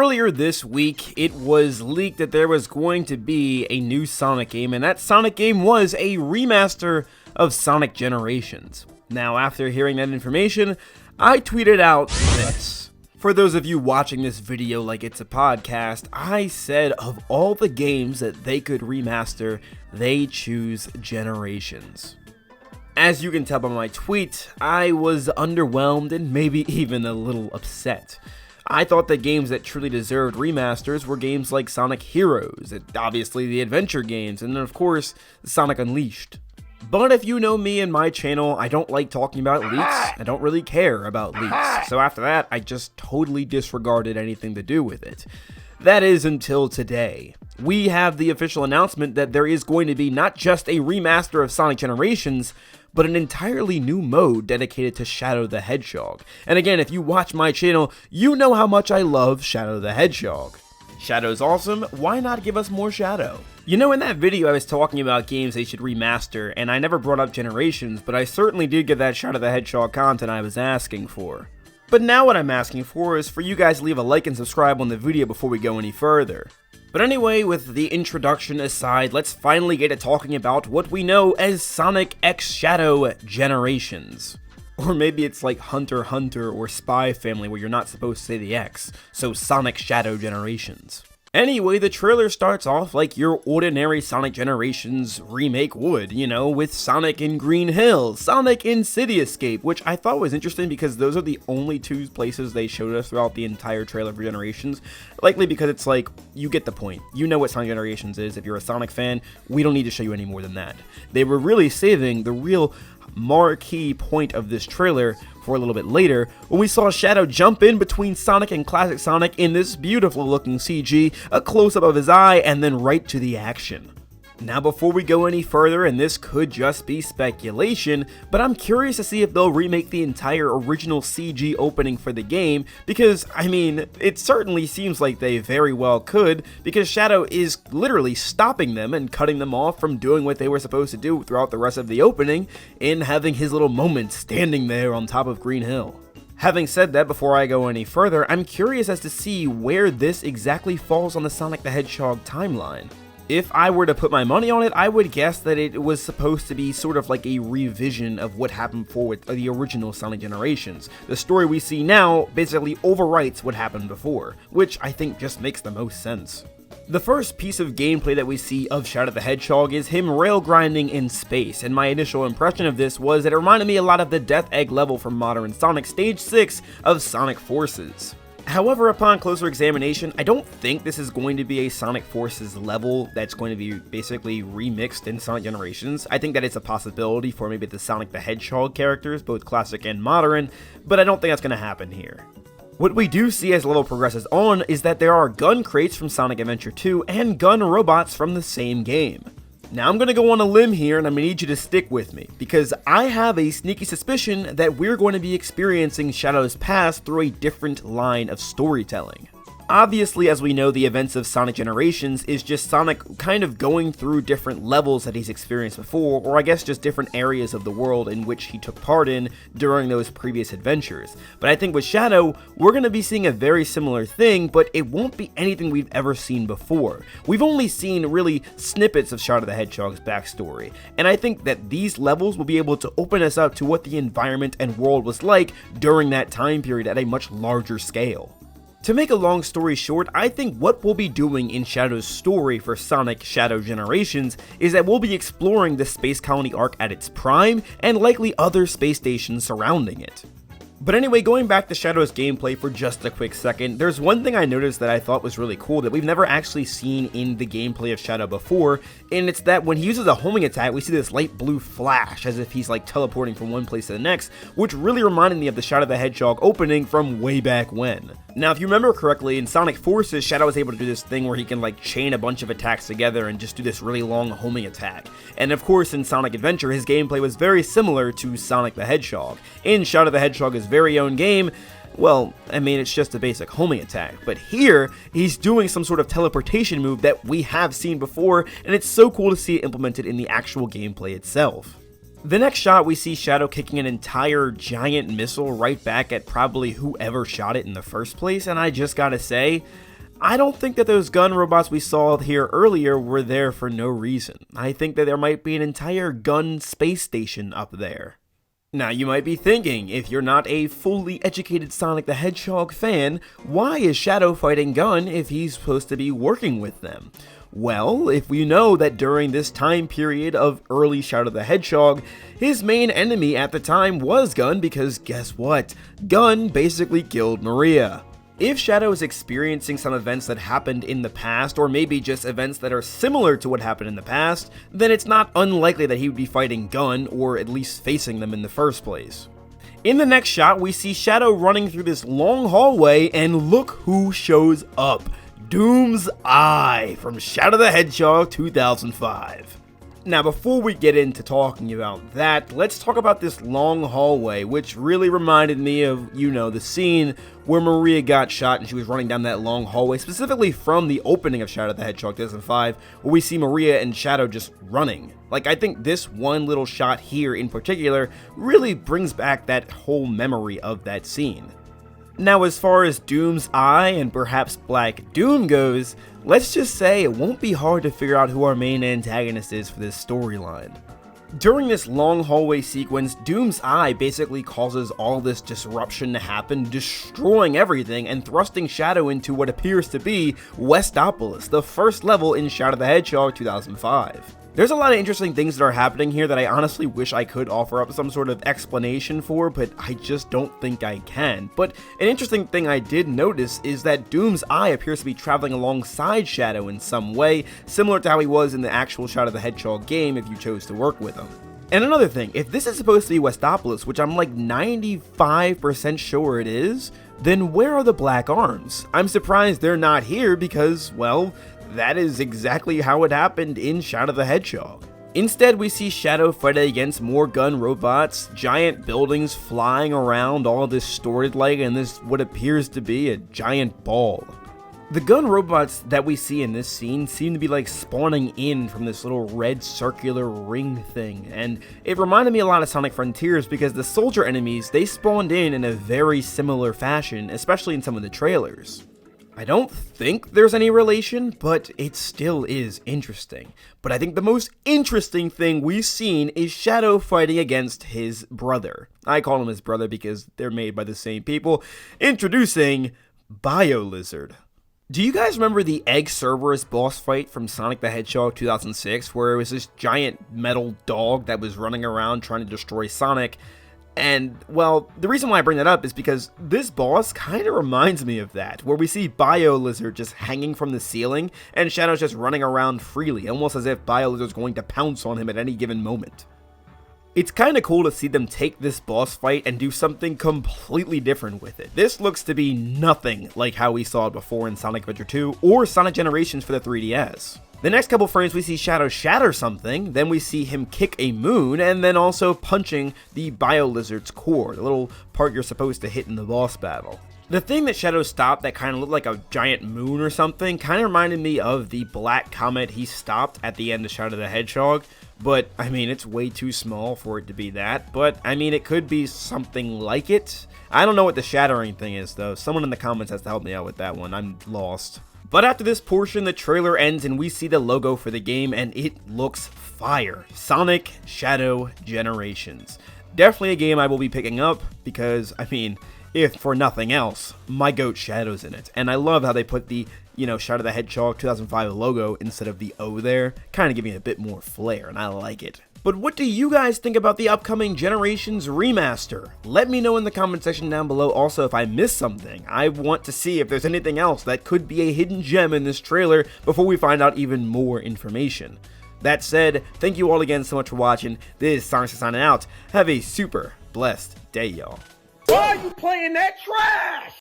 Earlier this week, it was leaked that there was going to be a new Sonic game, and that Sonic game was a remaster of Sonic Generations. Now, after hearing that information, I tweeted out this. For those of you watching this video like it's a podcast, I said of all the games that they could remaster, they choose Generations. As you can tell by my tweet, I was underwhelmed and maybe even a little upset. I thought that games that truly deserved remasters were games like Sonic Heroes, and obviously the adventure games, and then of course, Sonic Unleashed. But if you know me and my channel, I don't like talking about leaks, I don't really care about leaks, so after that, I just totally disregarded anything to do with it. That is until today. We have the official announcement that there is going to be not just a remaster of Sonic Generations, but an entirely new mode dedicated to Shadow the Hedgehog. And again, if you watch my channel, you know how much I love Shadow the Hedgehog. Shadow's awesome, why not give us more Shadow? You know, in that video I was talking about games they should remaster, and I never brought up Generations, but I certainly did get that Shadow the Hedgehog content I was asking for. But now what I'm asking for is for you guys to leave a like and subscribe on the video before we go any further. But anyway, with the introduction aside, let's finally get to talking about what we know as Sonic X Shadow Generations. Or maybe it's like Hunter x Hunter or Spy Family where you're not supposed to say the X, so Sonic Shadow Generations. Anyway, the trailer starts off like your ordinary Sonic Generations remake would, you know, with Sonic in Green Hill, Sonic in City Escape, which I thought was interesting because those are the only two places they showed us throughout the entire trailer for Generations. Likely because it's like, you get the point. You know what Sonic Generations is. If you're a Sonic fan, we don't need to show you any more than that. They were really saving the real marquee point of this trailer for a little bit later, when we saw Shadow jump in between Sonic and Classic Sonic in this beautiful looking CG, a close-up of his eye, and then right to the action. Now before we go any further, and this could just be speculation, but I'm curious to see if they'll remake the entire original CG opening for the game, because, I mean, it certainly seems like they very well could, because Shadow is literally stopping them and cutting them off from doing what they were supposed to do throughout the rest of the opening, in having his little moment standing there on top of Green Hill. Having said that, before I go any further, I'm curious as to see where this exactly falls on the Sonic the Hedgehog timeline. If I were to put my money on it, I would guess that it was supposed to be sort of like a revision of what happened before with the original Sonic Generations. The story we see now basically overwrites what happened before, which I think just makes the most sense. The first piece of gameplay that we see of Shadow the Hedgehog is him rail grinding in space, and my initial impression of this was that it reminded me a lot of the Death Egg level from Modern Sonic Stage 6 of Sonic Forces. However, upon closer examination, I don't think this is going to be a Sonic Forces level that's going to be basically remixed in Sonic Generations. I think that it's a possibility for maybe the Sonic the Hedgehog characters, both classic and modern, but I don't think that's going to happen here. What we do see as the level progresses on is that there are gun crates from Sonic Adventure 2 and gun robots from the same game. Now I'm going to go on a limb here and I'm going to need you to stick with me, because I have a sneaky suspicion that we're going to be experiencing Shadow's past through a different line of storytelling. Obviously, as we know, the events of Sonic Generations is just Sonic kind of going through different levels that he's experienced before, or I guess just different areas of the world in which he took part in during those previous adventures. But I think with Shadow, we're going to be seeing a very similar thing, but it won't be anything we've ever seen before. We've only seen really snippets of Shadow the Hedgehog's backstory, and I think that these levels will be able to open us up to what the environment and world was like during that time period at a much larger scale. To make a long story short, I think what we'll be doing in Shadow's story for Sonic Shadow Generations is that we'll be exploring the Space Colony arc at its prime, and likely other space stations surrounding it. But anyway, going back to Shadow's gameplay for just a quick second, there's one thing I noticed that I thought was really cool that we've never actually seen in the gameplay of Shadow before, and it's that when he uses a homing attack, we see this light blue flash as if he's like teleporting from one place to the next, which really reminded me of the Shadow the Hedgehog opening from way back when. Now, if you remember correctly, in Sonic Forces, Shadow was able to do this thing where he can like chain a bunch of attacks together and just do this really long homing attack. And of course, in Sonic Adventure, his gameplay was very similar to Sonic the Hedgehog. In Shadow the Hedgehog's very own game, well, I mean, it's just a basic homing attack, but here, he's doing some sort of teleportation move that we have seen before, and it's so cool to see it implemented in the actual gameplay itself. The next shot, we see Shadow kicking an entire giant missile right back at probably whoever shot it in the first place, and I just gotta say, I don't think that those gun robots we saw here earlier were there for no reason. I think that there might be an entire gun space station up there. Now you might be thinking, if you're not a fully educated Sonic the Hedgehog fan, why is Shadow fighting Gun if he's supposed to be working with them? Well, if we know that during this time period of early Shadow the Hedgehog, his main enemy at the time was Gun, because guess what? Gun basically killed Maria. If Shadow is experiencing some events that happened in the past, or maybe just events that are similar to what happened in the past, then it's not unlikely that he would be fighting Gun, or at least facing them in the first place. In the next shot, we see Shadow running through this long hallway, and look who shows up. Doom's Eye from Shadow the Hedgehog 2005. Now, before we get into talking about that, let's talk about this long hallway, which really reminded me of, the scene where Maria got shot and she was running down that long hallway, specifically from the opening of Shadow the Hedgehog 2005, where we see Maria and Shadow just running. Like, I think this one little shot here in particular really brings back that whole memory of that scene. Now, as far as Doom's Eye and perhaps Black Doom goes, let's just say it won't be hard to figure out who our main antagonist is for this storyline. During this long hallway sequence, Doom's Eye basically causes all this disruption to happen, destroying everything and thrusting Shadow into what appears to be Westopolis, the first level in Shadow the Hedgehog 2005. There's a lot of interesting things that are happening here that I honestly wish I could offer up some sort of explanation for, but I just don't think I can. But an interesting thing I did notice is that Doom's Eye appears to be traveling alongside Shadow in some way, similar to how he was in the actual Shadow the Hedgehog game if you chose to work with him. And another thing, if this is supposed to be Westopolis, which I'm like 95% sure it is, then where are the Black Arms? I'm surprised they're not here because, well, that is exactly how it happened in Shadow the Hedgehog. Instead, we see Shadow fighting against more gun robots, giant buildings flying around, all distorted like, and this what appears to be a giant ball. The gun robots that we see in this scene seem to be like spawning in from this little red circular ring thing, and it reminded me a lot of Sonic Frontiers because the soldier enemies, they spawned in a very similar fashion, especially in some of the trailers. I don't think there's any relation, but it still is interesting. But I think the most interesting thing we've seen is Shadow fighting against his brother. I call him his brother because they're made by the same people. Introducing BioLizard. Do you guys remember the Egg Cerberus boss fight from Sonic the Hedgehog 2006, where it was this giant metal dog that was running around trying to destroy Sonic? And, well, the reason why I bring that up is because this boss kind of reminds me of that, where we see BioLizard just hanging from the ceiling, and Shadow's just running around freely, almost as if BioLizard's going to pounce on him at any given moment. It's kind of cool to see them take this boss fight and do something completely different with it. This looks to be nothing like how we saw it before in Sonic Adventure 2 or Sonic Generations for the 3DS. The next couple frames we see Shadow shatter something, then we see him kick a moon, and then also punching the BioLizard's core, the little part you're supposed to hit in the boss battle. The thing that Shadow stopped that kind of looked like a giant moon or something kind of reminded me of the black comet he stopped at the end of Shadow the Hedgehog, but I mean it's way too small for it to be that, but I mean it could be something like it. I don't know what the shattering thing is though, someone in the comments has to help me out with that one, I'm lost. But after this portion, the trailer ends and we see the logo for the game and it looks fire. Sonic Shadow Generations. Definitely a game I will be picking up because, I mean, if for nothing else, my goat Shadow's in it. And I love how they put the, Shadow the Hedgehog 2005 logo instead of the O there, kind of giving it a bit more flair and I like it. But what do you guys think about the upcoming Generations remaster? Let me know in the comment section down below. Also, if I missed something, I want to see if there's anything else that could be a hidden gem in this trailer before we find out even more information. That said, thank you all again so much for watching. This is Sonic signing out. Have a super blessed day, y'all. Why are you playing that trash?